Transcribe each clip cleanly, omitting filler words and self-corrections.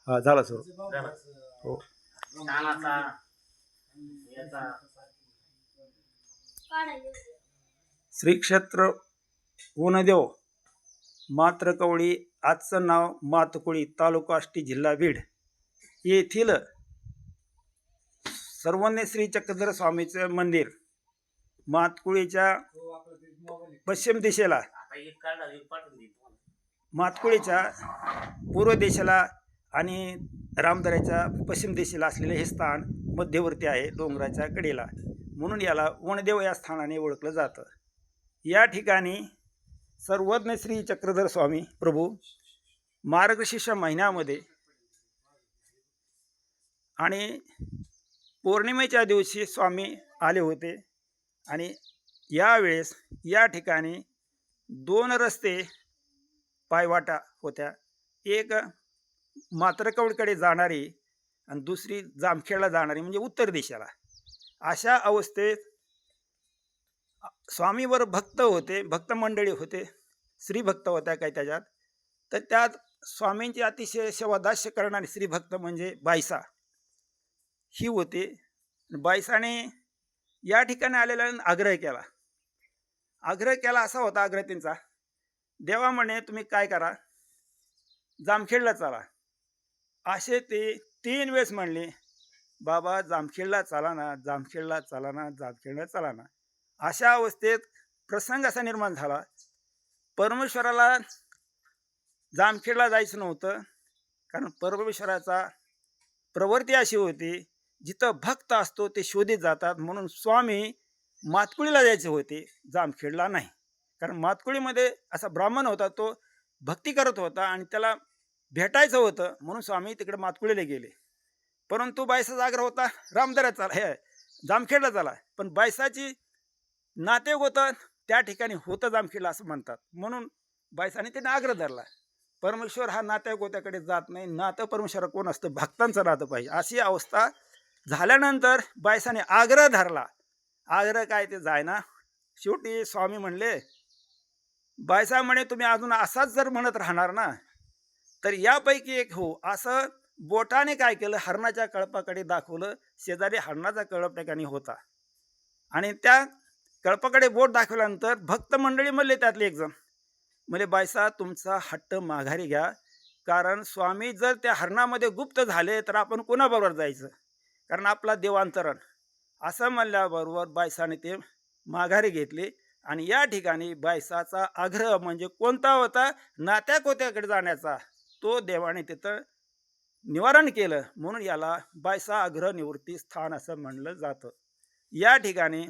हा झाला सुरू. झालं. हो. स्थानाचा याचा श्री क्षेत्र ऊनदेव मात्रकवळी, आजचं नाव मातकुळी, तालुका आष्टी, जिल्हा बीड येथील सर्वज्ञ श्री चक्रधर स्वामीचं मंदिर मातकुळीच्या पश्चिम दिशेला, आता एक काढला एक पाठवून देईल तुम्हाला. मातकुळीच्या पूर्व दिशेला आणि रामदऱ्याच्या पश्चिम दिशेला असलेले हे स्थान मध्यवर्ती आहे, डोंगराच्या कडेला, म्हणून याला वनदेव या स्थानाने ओळखलं जातं. या ठिकाणी सर्वज्ञ श्री चक्रधर स्वामी प्रभू मार्गशीर्ष महिन्यामध्ये आणि पौर्णिमेच्या दिवशी स्वामी आले होते आणि यावेळेस या ठिकाणी दोन रस्ते पायवाटा होत्या, एक मात्रकवडीकडे जाणारी आणि दुसरी जामखेडला जाणारी, म्हणजे उत्तर दिशेला. अशा अवस्थेत स्वामीवर भक्त होते, भक्त मंडळी होते, श्रीभक्त होत्या काही त्याच्यात. तर त्यात स्वामींची अतिशय सेवादास्य करणारी श्रीभक्त म्हणजे बायसा ही होते. बायसाने या ठिकाणी आलेला आग्रह केला असा होता आग्रह त्यांचा, देवा म्हणे तुम्ही काय करा, जामखेडला चला. असे ते 3 वेळेस म्हणले, बाबा जामखेडला चला ना, जामखेडला चला ना, जामखेडला चला ना. अशा अवस्थेत प्रसंग असा निर्माण झाला, परमेश्वराला जामखेडला जायचं नव्हतं, कारण परमेश्वराचा प्रवृत्ती अशी होती, जिथं भक्त असतो ते शोधित जातात, म्हणून स्वामी मातकुळीला जायचे होते, जामखेडला नाही. कारण मातकुळीमध्ये असा ब्राह्मण होता, तो भक्ती करत होता आणि त्याला भेटायचं होतं, म्हणून स्वामी तिकडे मातकुळीला गेले. परंतु बायसाचा आग्रह होता रामदऱ्यात चला, हे जामखेडला चला. पण बायसाची नातेवाईक होतं त्या ठिकाणी होतं जामखेडला असं म्हणतात, म्हणून बायसाने त्याने आग्रह धरला. परमेश्वर हा नातेवाईक होत्याकडे जात नाही, नातं परमेश्वर कोण असतं, भक्तांचं नातं पाहिजे. अशी अवस्था झाल्यानंतर बायसाने आग्रह धरला. आग्रह काय ते जायना. शेवटी स्वामी म्हणले, बायसा म्हणे तुम्ही अजून असाच जर म्हणत राहणार ना, तर यापैकी एक हो. असं बोटाने काय केलं, हरणाच्या कळपाकडे दाखवलं. शेजारी हरणाचा कळप ठिकाणी होता आणि त्या कळपाकडे बोट दाखवल्यानंतर भक्त मंडळी म्हणले, त्यातले एक जण म्हणजे बायसा तुमचा हट्ट माघारी घ्या, कारण स्वामी जर त्या हरणामध्ये गुप्त झाले तर आपण कोणाबरोबर जायचं, कारण आपला देवांतरण. असं म्हणल्याबरोबर बायसाने ते माघारी घेतले आणि या ठिकाणी बायसाचा आग्रह म्हणजे कोणता होता, नात्याकोत्याकडे जाण्याचा, तो देवाने तिथं निवारण केलं, म्हणून याला बायसा आग्रह निवृत्ती स्थान असं म्हणलं जातं. या ठिकाणी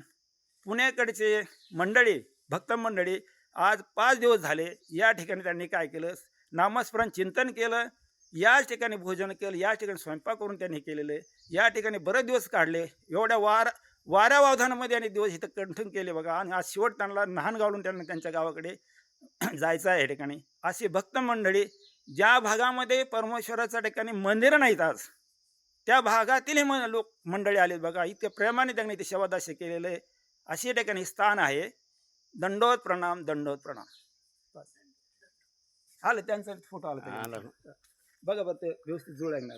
पुण्याकडचे मंडळी, भक्त मंडळी आज 5 दिवस झाले या ठिकाणी त्यांनी काय केलं, नामस्मरण चिंतन केलं, याच ठिकाणी भोजन केलं, या ठिकाणी स्वयंपाक करून त्यांनी केलेलं आहे. या ठिकाणी बरेच दिवस काढले, एवढ्या वाऱ्या वावधानामध्ये आणि दिवस इथं कंठन केले बघा. आणि आज शेवट त्यांना लहान गावून त्यांना त्यांच्या गावाकडे जायचं आहे. या ठिकाणी अशी भक्त मंडळी, ज्या भागामध्ये परमेश्वराच्या ठिकाणी मंदिरं नाहीत आज, त्या भागातील लोक मंडळी आले बघा. इतक्या प्रेमाने त्यांनी ते सेवादास्य केलेलं आहे. अशी ठिकाणी स्थान आहे. दंडोत प्रणाम, दंडोत प्रणाम. आलं त्यांचा फोटो आला आलं. बघा, बघ ते व्यवस्थित जुळणार.